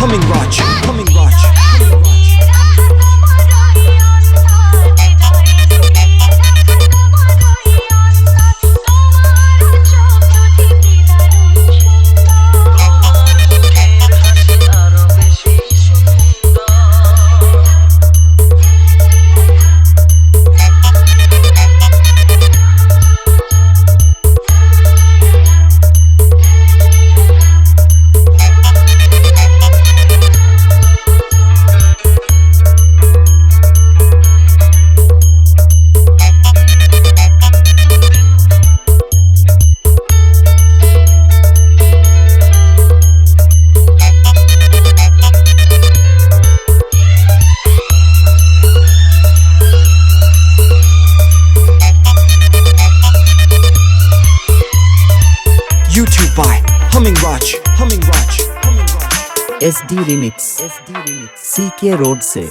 Humming Raj, Humming Raj, Humming Raj. YouTube by Humming Raj, Humming Raj, Humming Raj. SD Remix, CK Road से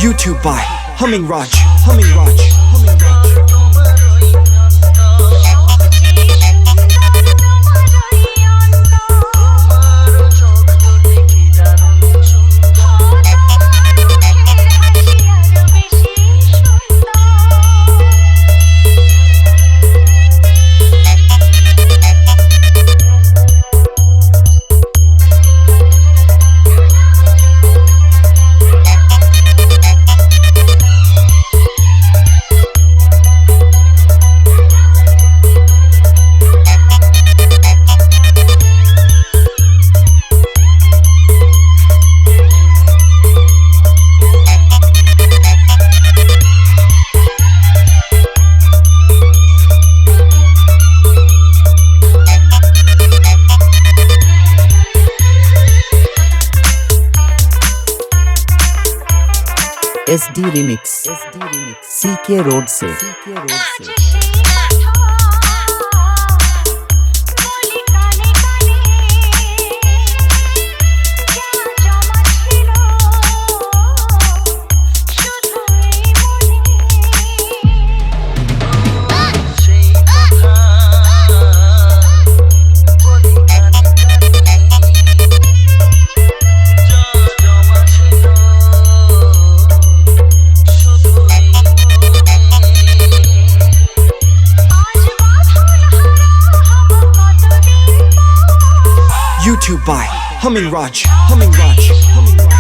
YouTube by Humming Raj, Humming Raj, Humming Raj. SD Remix, CK Road से YouTube by Humming Raj, Humming Raj, Humming Raj.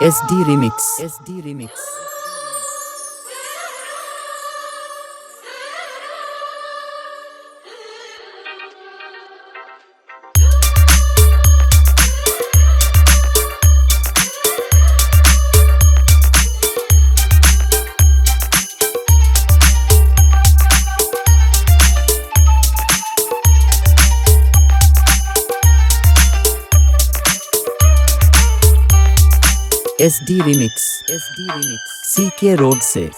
SD Remix. SD Remix, CK Road से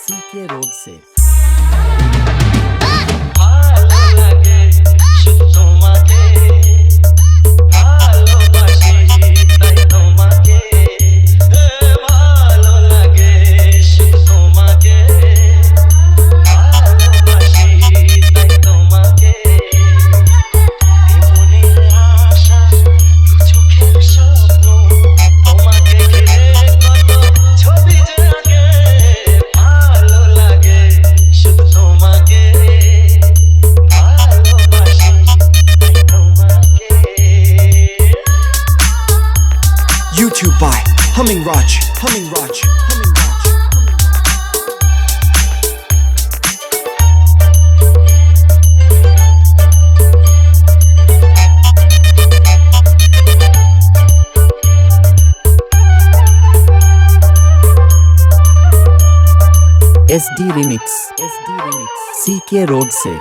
SD Remix CK Road से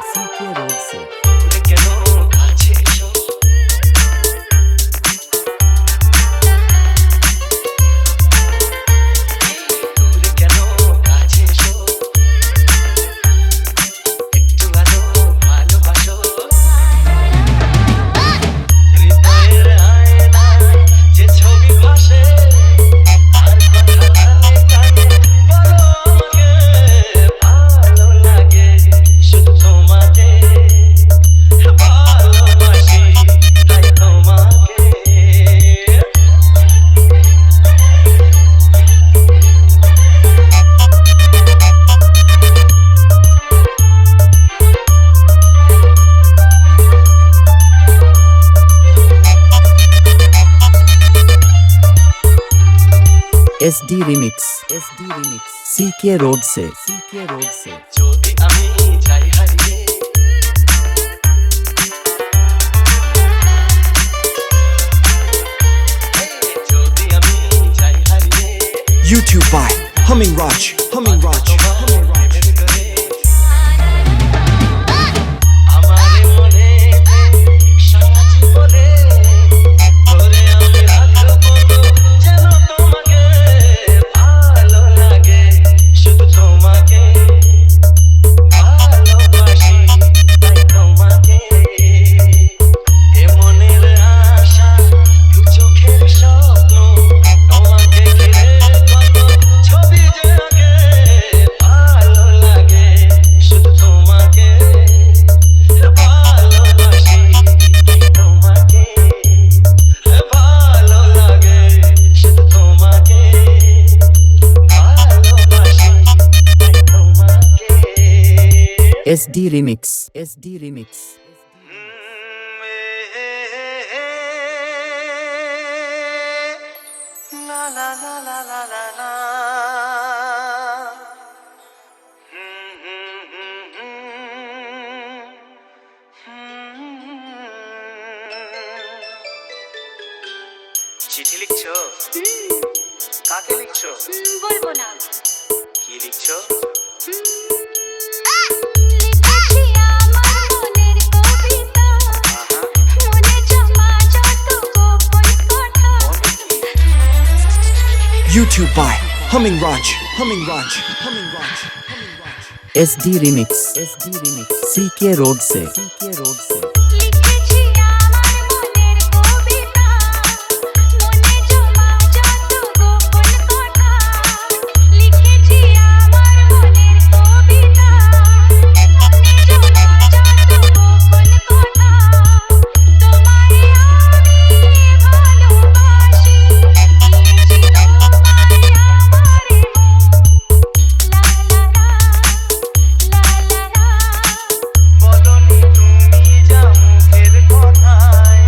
SD Remix CK Road से যদি আমি যাই হারিয়ে যদি আমি যাই হারিয়ে YouTube by Humming Raj. Humming Raj. Humming Raj. আমার মনে সারা জীবনে ধরে আমি রাখবো যেন তোমাকে ভালো লাগে শুধু তোমাকে ভালোবাসি তাই তোমাকে এ মনের আশা দু চোখের স্বপ্ন তোমাকে ঘিরে কত ছবি যে আঁকে ভালো লাগে শুধু তোমাকে ভালোবাসি তোমাকে ভালো লাগে শুধু তোমাকে ভালোবাসি তোমাকে SD Remix La la la la la la la. চিঠি লিখছো? কাকে লিখছো? বলবো না। কি লিখছো? লিখেছি আমার মনের কবিতা, মনে জমা যত গোপন কথা। YouTube by Humming Raj. Humming Raj. Humming Raj. Humming Raj. SD Remix CK Road से লিখেছি আমার মনের কবিতা, মনে জমা যত গোপন কথা। লিখেছি আমার মনের কবিতা, মনে জমা যত গোপন কথা। তোমায় আমি ভালোবাসি, দিয়েছি তোমায় আমার মন। লা লা লা, লা লা লা। বলনি তুমি যা মুখের কথায়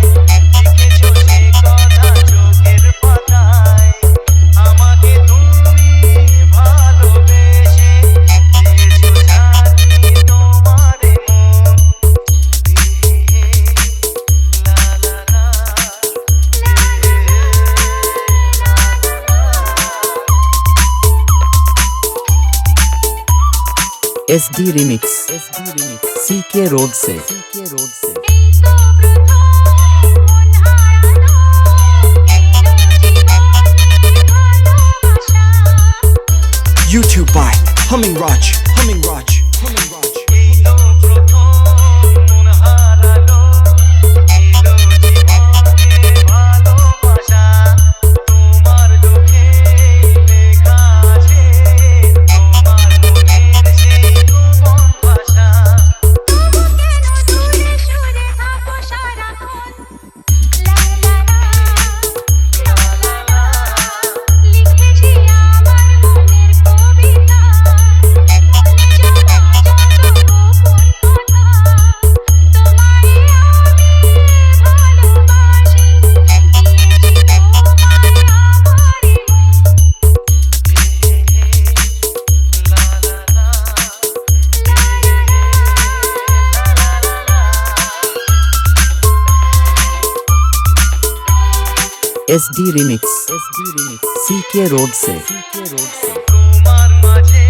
লিখেছো সে কথা চোখের পাতায় আমাকে তুমি ভালোবেসে দিয়েছো জানি তোমারে মন লা লা লা SD Remix CK Road से এই তো প্রথম মন হারানো, এলো জীবনে ভালোবাসা। YouTube by Humming Raj. Humming Raj. Humming Raj. এই তো প্রথম মন হারালো এলো জীবনে ভালোবাসা তোমার চোখে লেখা আছে তোমার মনের সেই গোপন ভাষা তবু কেন দূরে সরে থাকো সারাক্ষণ? লা লা লা, লা লা লা। লিখেছি আমার মনের কবিতা, মনে জমা যত গোপন কথা। তোমায় আমি ভালোবাসি, দিয়েছি তোমায় আমার SD Remix CK Road से তোমার মাঝে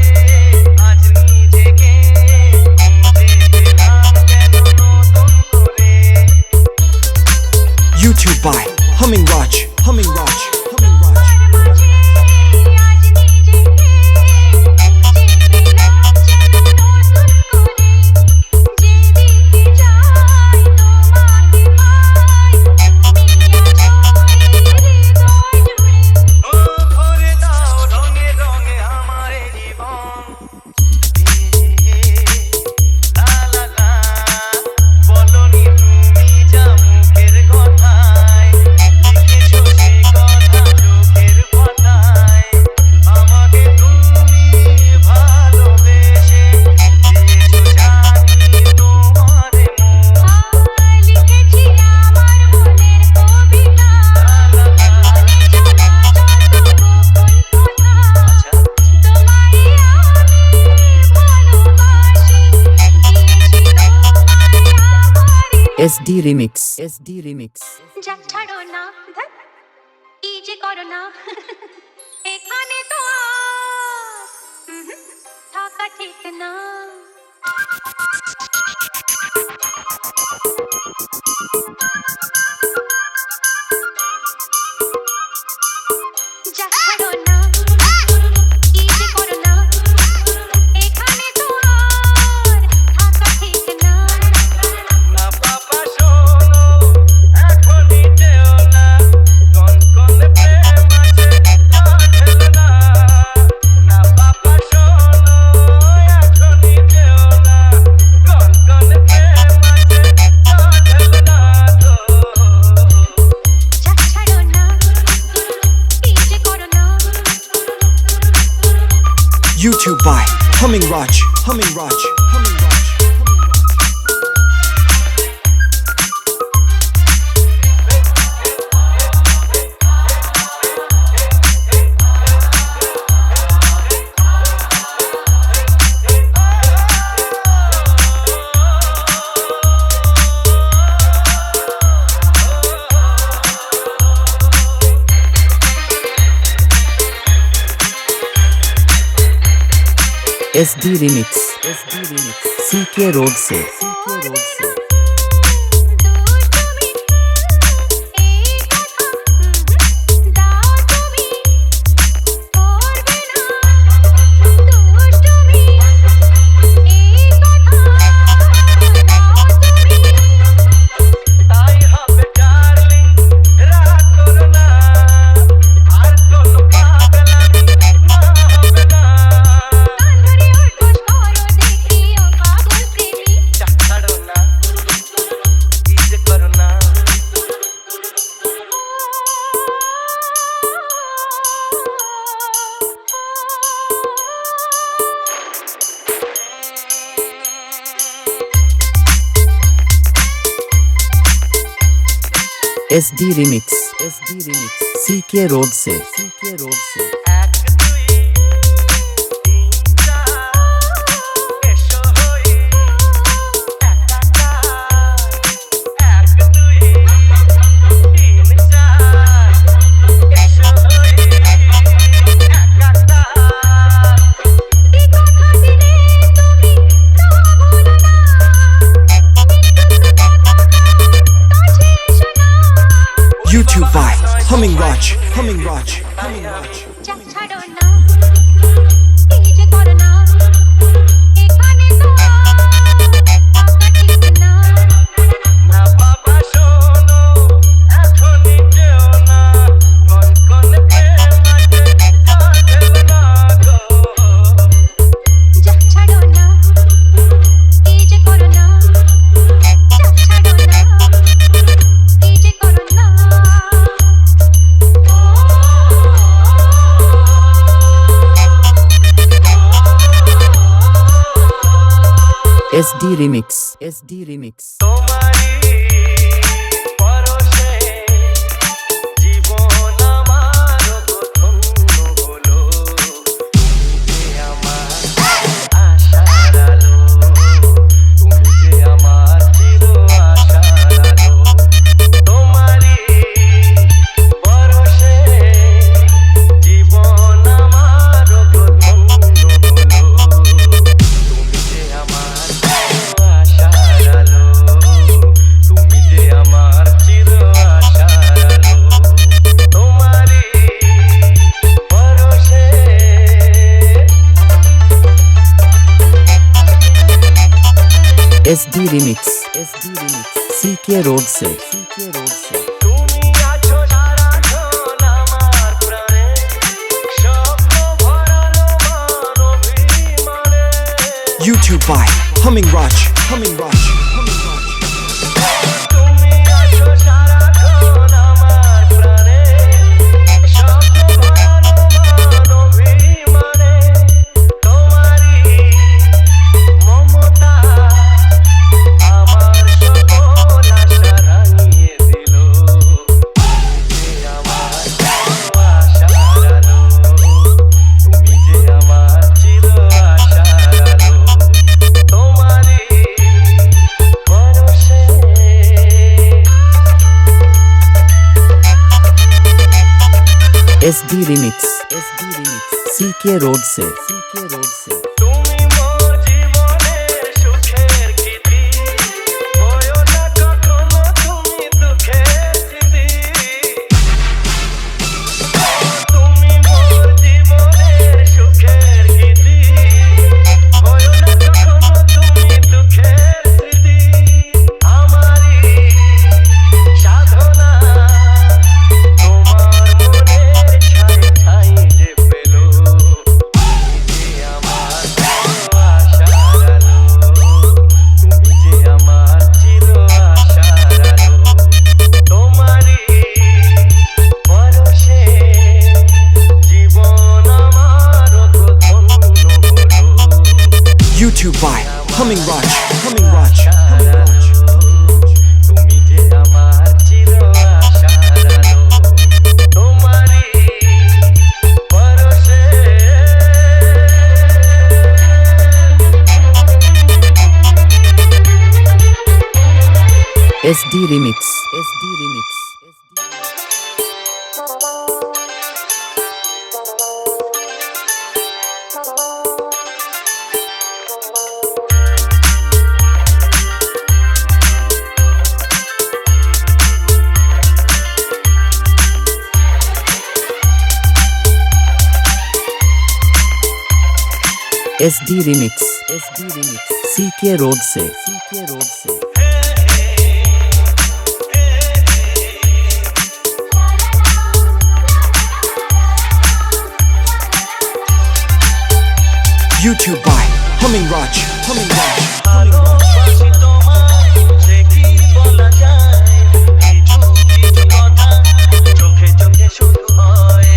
SD Remix. SD Remix. যা ছাড়ো না ধ্যাৎ, কি যে করো না এখানে তো আর থাকা ঠিক না। যা ছাড়ো না, কি যে করো না এখানে তো আর থাকা ঠিক না। না বাবা শোনো এখনই যেও না কনকনে প্রেম আছে ঢেলো না। না বাবা শোনো এখনই যেও না কনকনে প্রেম আছে ঢেলো না তো। যা ছাড়ো না, কি যে করো না। YouTube by Humming Raj. Humming Raj. Humming Raj. SD Remix. SD Remix. CK Road से CK Road से দূর তুমি এই কথা দাও তুমি করবে না। দূর তুমি এই কথা দাও তুমি। তাই হবে ডার্লিং রাগ করো না আর কোনো পাগলামি না হবে না। কান ধরে উঠবোস করো দেখি ও পাগল প্রেমী। যা ছাড়ো না, কি যে করো না। SD Remix. SD Remix. CK Road से CK Road से এক দুই তিন চার এসো হই একাকার। এক দুই তিন চার এসো হই একাকার। এই কথা দিলে তুমি তা ভুলো না। মৃত্যুর কথা কাছে এসো না। YouTube by Humming Raj. Humming Raj. Humming Raj. যা ছাড়ো না, কি যে করো না এখানে তো আর থাকা ঠিক না। না বাবা শোনো এখনই যেও না কনকনে প্রেম আছে ঢেলো না গো। যা ছাড়ো না, কি যে করো না। যা ছাড়ো না, কি যে করো না। SD Remix. SD Remix. তোমারি পরশে জীবন আমার ধন্য হলো। তুমি যে আমার আশার আলো, তুমি যে আমার চির আশার আলো। তোমারি পরশে জীবন আমার ধন্য হলো। তুমি যে আমার চির আশার আলো, তুমি যে আমার চির আশার আলো। তোমারি পরশে SD Remix. SD Remix. CK Road से CK Road से তুমি আছো সারাক্ষণ আমার প্রাণে, স্বপ্ন ভরালো মন অভিমানে। YouTube by Humming Raj. Humming Raj. Humming Raj. তুমি আছো সারাক্ষণ আমার প্রাণে, স্বপ্ন ভরালো মন অভিমানে। তোমারি মমতা আমার সকল আশা রাঙিয়ে দিল। তুমি যে আমার চির আশার আলো, তুমি যে আমার চির আশার আলো। তোমারি SD Remix CK Road से তুমি মোর জীবনের সুখের গীতি হয়ো না কখনো তুমি দুঃখের স্মৃতি তুমি মোর জীবনের সুখের গীতি হয়ো না কখনো তুমি দুঃখের স্মৃতি আমারই সাধনা তোমার মনের ছাই ছাই যে পেলো তুমি যে আমার চির আশার আলো তোমারই পরশে জীবন আমার ধন্য হলো YouTube by Humming Raj. তুমি যে আমার চির আশার আলো তোমারই পরশে SD Remix SD Remix CK Road से YouTube by Humming Raj. ভালোবাসি তোমায় সে কি বলা যায় কিছু কিছু কথা চোখে চোখে শুধু হয়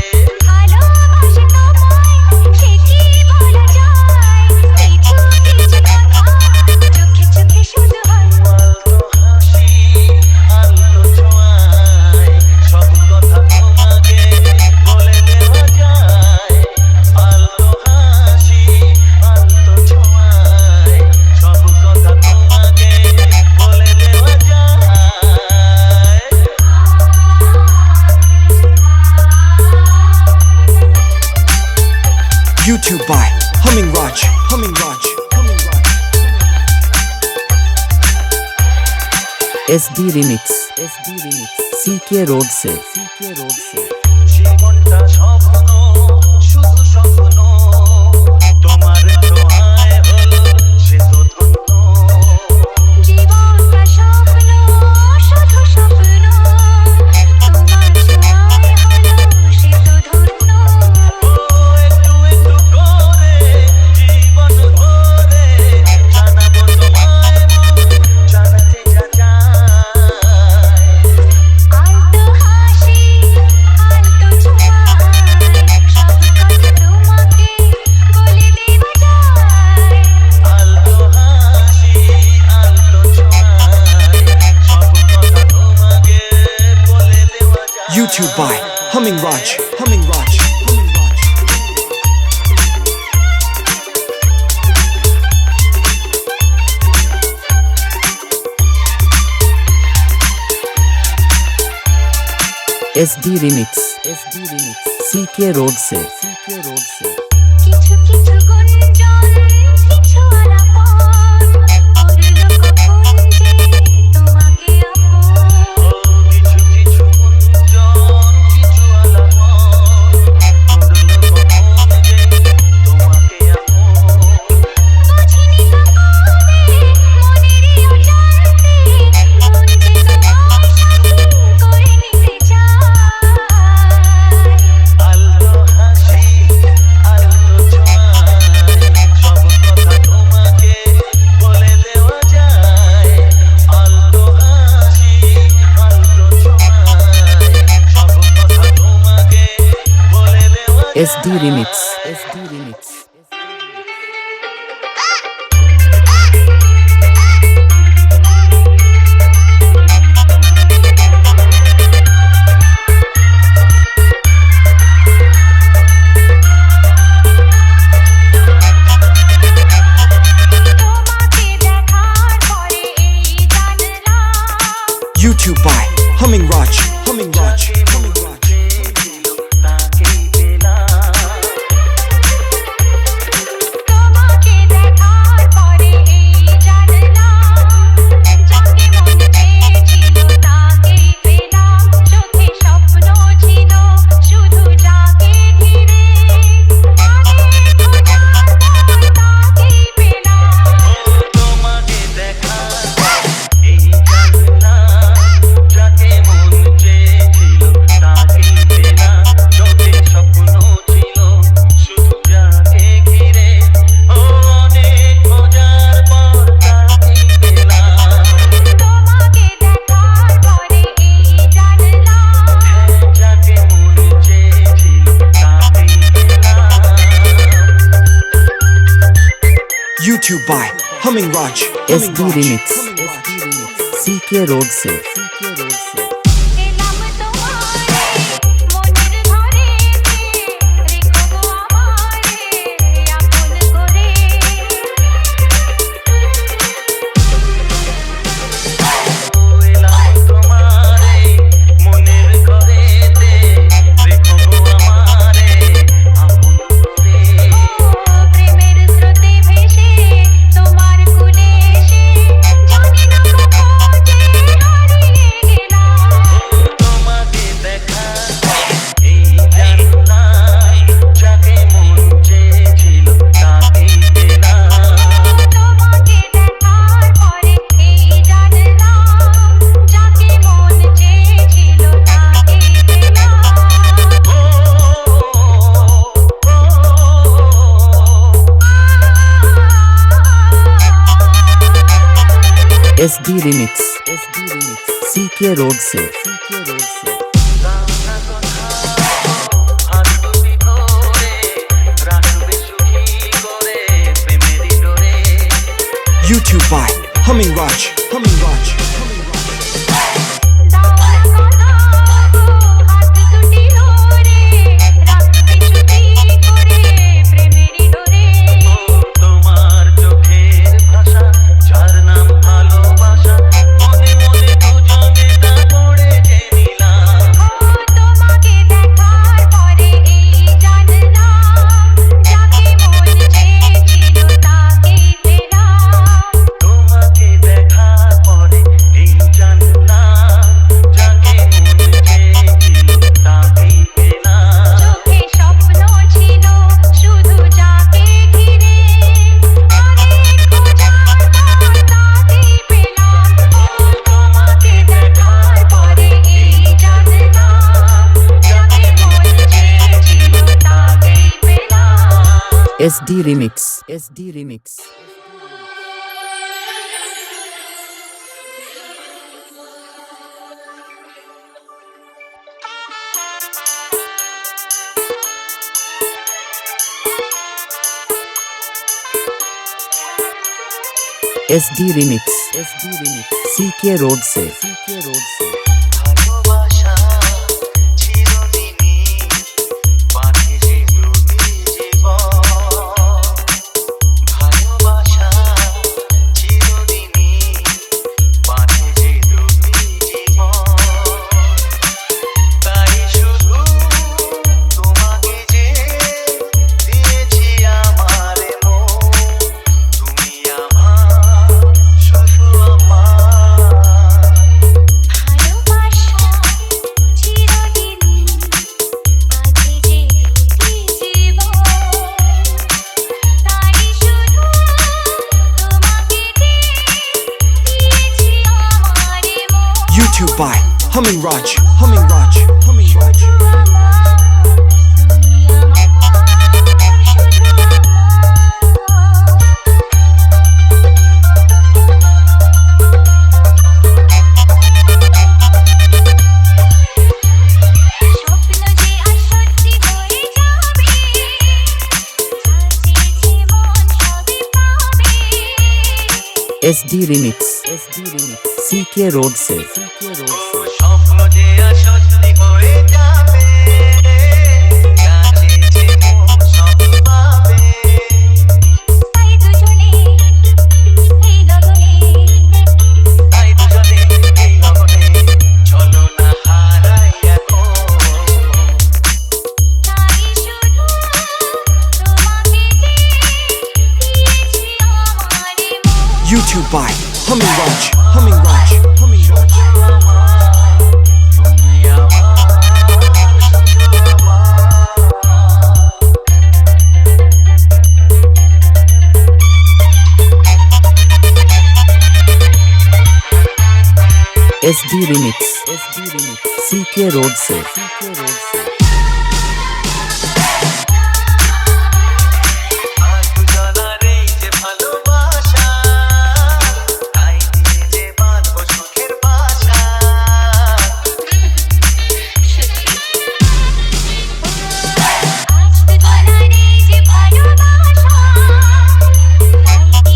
ভালোবাসি তোমায় সে কি বলা যায় কিছু কিছু কথা চোখে চোখে শুধু হয় আলতো হাসি আলতো ছোঁয়ায় সব কথা তোমাকে বলে দেওয়া যায় আলতো হাসি আলতো ছোঁয়ায় সব কথা তোমাকে বলে দেওয়া যায় YouTube by Humming Raj. SD Remix CK Road से জীবনটা স্বপ্ন শুধু স্বপ্ন তোমার ছোঁয়ায় হলো সে তো ধন্য জীবনটা স্বপ্ন শুধু স্বপ্ন তোমার ছোঁয়ায় হলো সে তো ধন্য ও একটু একটু করে জীবন ভরে জানাবো তোমায় মন জানাতে যা চায় আলতো হাসি আলতো ছোঁয়ায় সব কথা তোমাকে বলে দেওয়া যায় আলতো হাসি আলতো ছোঁয়ায় সব কথা তোমাকে বলে দেওয়া যায় YouTube by Humming Raj. SD Remix CK Road से কিছু কিছু গুঞ্জন কিছু আলাপন করলো কখন যে তোমাকে আপন ও কিছু কিছু গুঞ্জন কিছু আলাপন করলো কখন যে তোমাকে আপন বুঝিনি তো কবে মনেরই অজান্তে মন যে তোমায় সাথী করে নিতে চায় আলতো হাসি আলতো ছোঁয়ায় সব কথা তোমাকে বলে দেওয়া যায় আলতো হাসি আলতো ছোঁয়ায় সব কথা তোমাকে বলে দেওয়া যায় SD Remix তোমাকে দেখার পরে এই জানলাম YouTube by Humming Raj. তাকেই YouTube by Humming Raj. SD Remix CK Road से এলাম তোমারে মনের ঘরেতে রেখো গো আমারে আপন করে এলাম তোমারে মনের ঘরেতে রেখো গো আমারে আপন করে প্রেমের স্রোতে ভেসে তোমার কুলে এসে জানি না কখন যে হারিয়ে গেলাম তোমাকে দেখা এই জানলাম যাকে মন চেয়েছিল তাকেই পেলাম তোমাকে দেখার পরে এই জানলাম যাকে মন চেয়েছিল তাকেই পেলাম SD Remix CK Road से YouTube by Humming Raj. Humming Raj. দাওনা কথা গো হাত দুটি ধরে রাখবে চুপি করে প্রেমেরই ডোরে তোমার চোখের ভাষা যার নাম ভালোবাসা মনে মনে দুজনে তা পড়ে নিলাম তোমাকে দেখার পরে এই জানলাম যাকে মন চেয়েছিল তাকেই পেলাম তোমাকে দেখার পরে এই জানলাম যাকে মন চেয়েছিল তাকেই পেলাম চোখে স্বপ্ন ছিল শুধু যাকে ঘিরে অনেক খোঁজার পর তাকেই পেলাম তোমাকে দেখার পরে এই জানলাম যাকে মন চেয়েছিল তাকেই পেলাম SD Remix SD Remix CK Road से ভালোবাসা চিরদিনই বাঁধে যে দুটি জীবন ভালোবাসা চিরদিনই বাঁধে যে দুটি জীবন তাই শুধু তোমাকে যে দিয়েছি আমার মন তুমি আমার শুধু আমার ভালোবাসা চিরদিনই বাঁধে যে দুটি জীবন তাই শুধু তোমাকে দিয়েছি আমার মন YouTube by Humming Raj. Humming Raj. Humming Raj. তুমি স্বপ্ন যে আসক্তি হয়ে যাবে সাজিয়েছে মন সবই পাবে SD Remix CK Road से স্বপ্ন যে আসক্তি হয়ে যাবে কাছে যে মন সব পাবে তাই দুজনে এই লগনে তাই দুজনে এই লগনে চলো না হারাই এখন তাই শুধু তোমাকে দিয়েছি আমার মন YouTube by Humming Raj. Humming Raj. Humming Raj. তুমি SD Remix CK Road से দুজনার এই যে ভালোবাসা তাই দিয়ে যে বাঁধবো সুখের বাসা আজ দুজনার এই যে ভালোবাসা তাই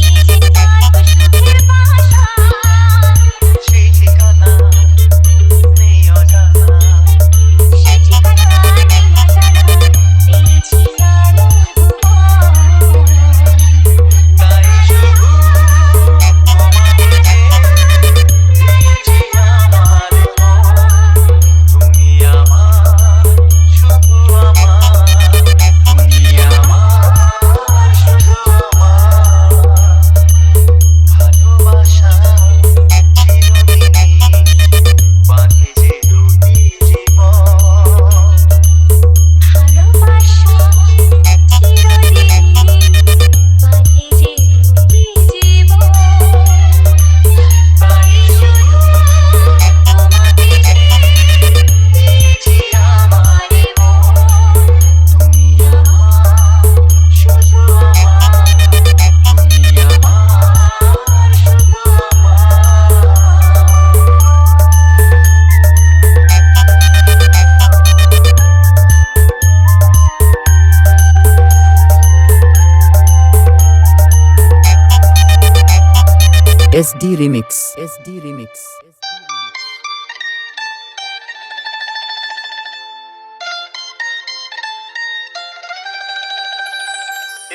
SD Remix. SD Remix.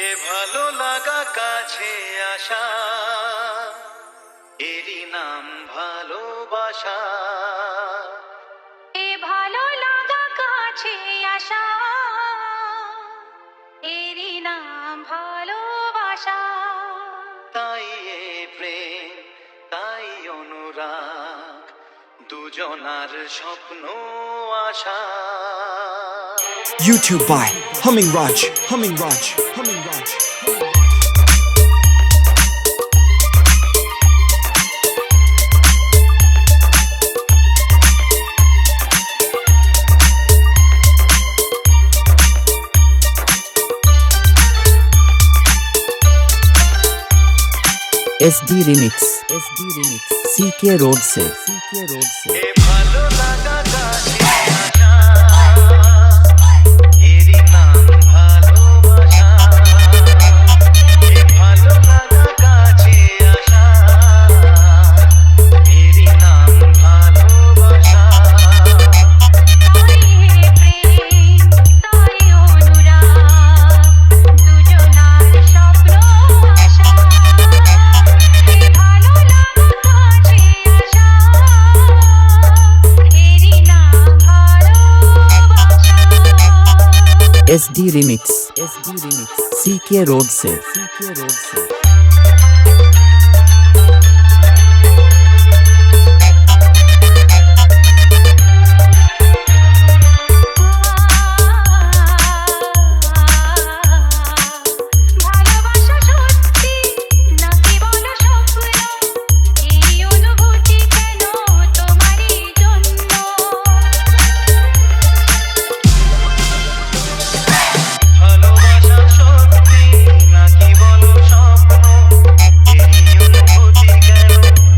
এ ভালো লাগা কাছে আসা, এরই নাম ভালোবাসা। এ ভালো লাগা কাছে আসা, এরই নাম ভালোবাসা। তাই এ প্রেম, তাই অনুরাগ, দুজনার স্বপ্ন আশা। YouTube by Humming Raj. Humming Raj. Humming Raj. SD Remix. SD Remix. CK Road से. CK Road से. এ ভালো লাগা কাছে আসা, এরই নাম ভালোবাসা। এ ভালো লাগা কাছে আসা, এরই নাম ভালোবাসা। তাই হে প্রেম, তাই অনুরাগ, দুজনার স্বপ্ন আশা। এ ভালো লাগা কাছে আসা, এরই নাম ভালোবাসা। SD Remix. SD Remix. CK Road से. CK Road से. ভালোবাসা সত্যি নাকি বলো স্বপ্ন, এই অনুভূতি কেন তোমারই জন্য। ভালোবাসা সত্যি নাকি বলো স্বপ্ন, এই অনুভূতি কেন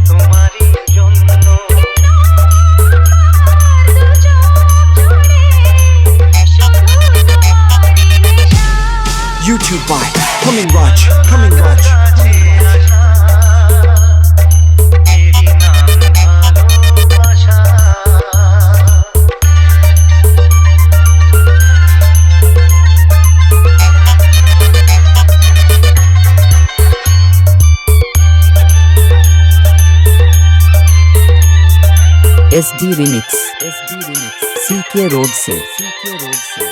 তোমারই জন্য। দু চোখ জুড়ে শুধু তোমারই নেশা। YouTube by Humming Raj. Humming Raj. কাছে আসা, এরই নাম ভালোবাসা। SD Remix. SD Remix. CK Road से. CK Road से.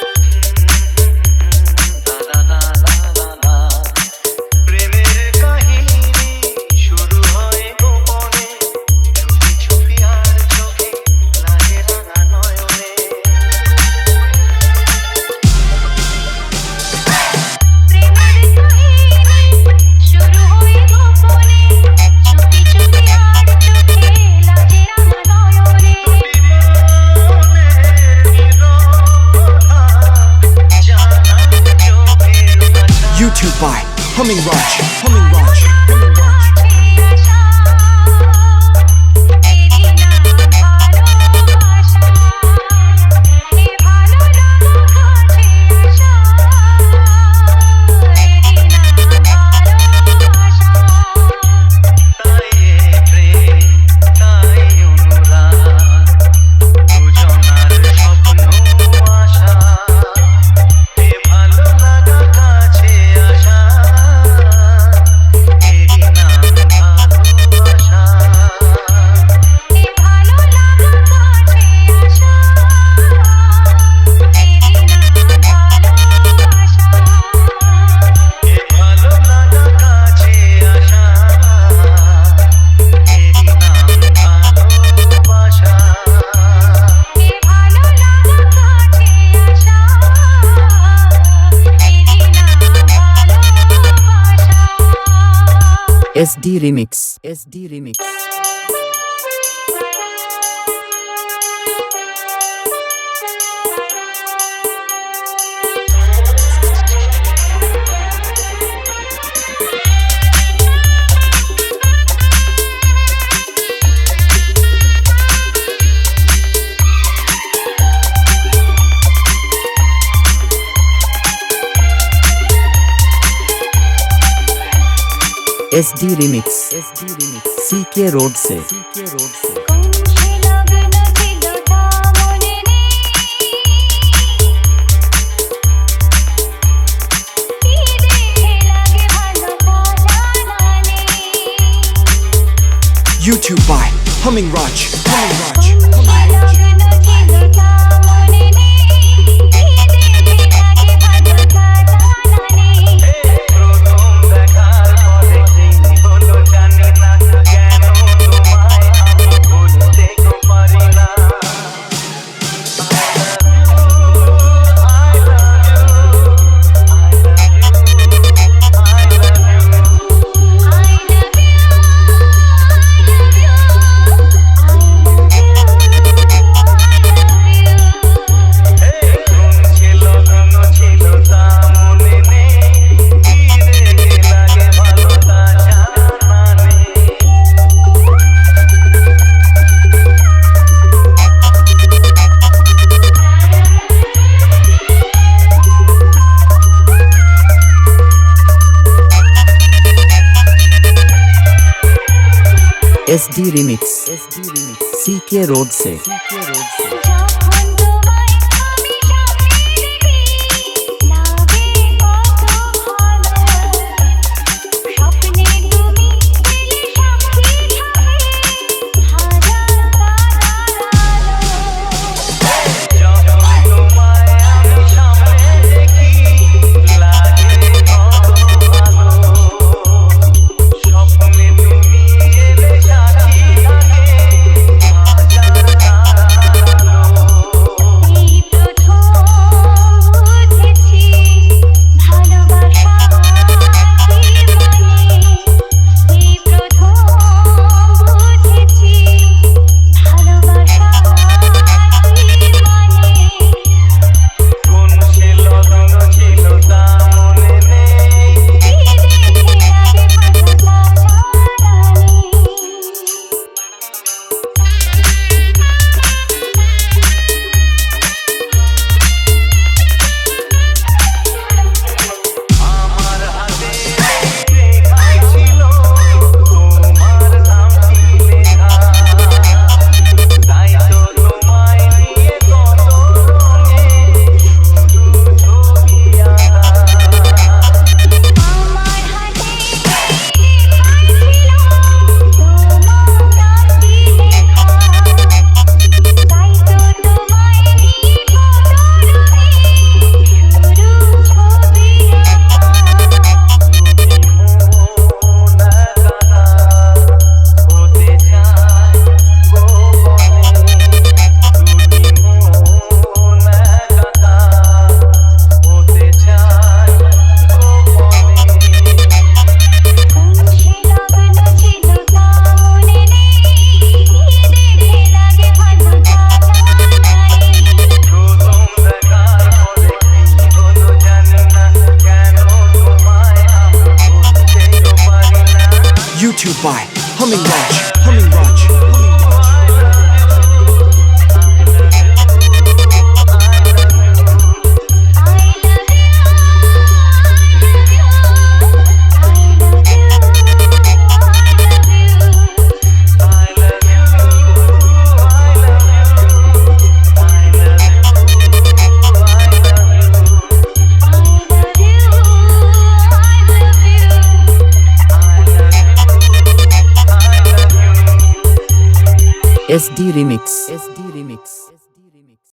প্রেমের কাহিনী শুরু হয় গোপনে, চুপি চুপি আর চোখে লাগে রাঙা নয়নে। প্রেমের কাহিনী শুরু হয়ে গোপনে, চুপি চুপি আর চোখে লাগে রাঙা নয়নে। YouTube by Humming Raj. Humming Raj. Humming Raj. তাই এ প্রেম, তাই অনুরাগ, দুজনার স্বপ্ন আশা। এ ভালো লাগা কাছে আসা, এরই নাম ভালোবাসা। এ ভালো লাগা কাছে আসা, এরই নাম ভালোবাসা। SD Remix. SD Remix. SD Remix CK Road से কণ্ঠে লগ্ন ছিল তা মনে নেই কি দেখে লাগে ভালো তা জানা নেই YouTube by Humming Raj. Humming Raj. কণ্ঠে লগ্ন ছিল তা মনে নেই কি দেখে লাগে ভালো তা জানা নেই প্রথম দেখার পরে কি হলো জানি না কেন তোমায় আমি ভুলতে পারি না SD Remix CK Road से যখন তোমায় আমি সামনে দেখি লাগে কত ভালো স্বপ্নে তুমি এলে সাক্ষী থাকে হাজার তারার আলো যখন তোমায় আমি সামনে দেখি লাগে কত ভালো স্বপ্নে তুমি এলে সাক্ষী থাকে হাজার তারার আলো এই প্রথম বুঝেছি ভালোবাসা কি মানে এই প্রথম বুঝেছি ভালোবাসা কি মানে কোন সে লগ্ন ছিল তা মনে নেই কি দেখে লাগে ভালো তা জানা নেই আমার হাতে লেখাই ছিল তোমার নামটি লেখা তাই তো তোমায় নিয়ে কত রঙে শুধু ছবি আঁকা আমার হাতে লেখাই ছিল তোমার নামটি লেখা তাই তো তোমায় নিয়ে কত রঙে শুরু ছবি আঁকা হতে চায় গোপনে দুটি মন একা হতে চায় গোপনে কোন সে লগ্ন ছিল তা মনে নেই কি দেখে লাগে ভালো তা জানা নেই প্রথম দেখার পরে কি হলো জানি না কেন তোমায় আমি ভুলতে পারি না YouTube by Humming Raj. Humming Raj. Humming Raj. SD Remix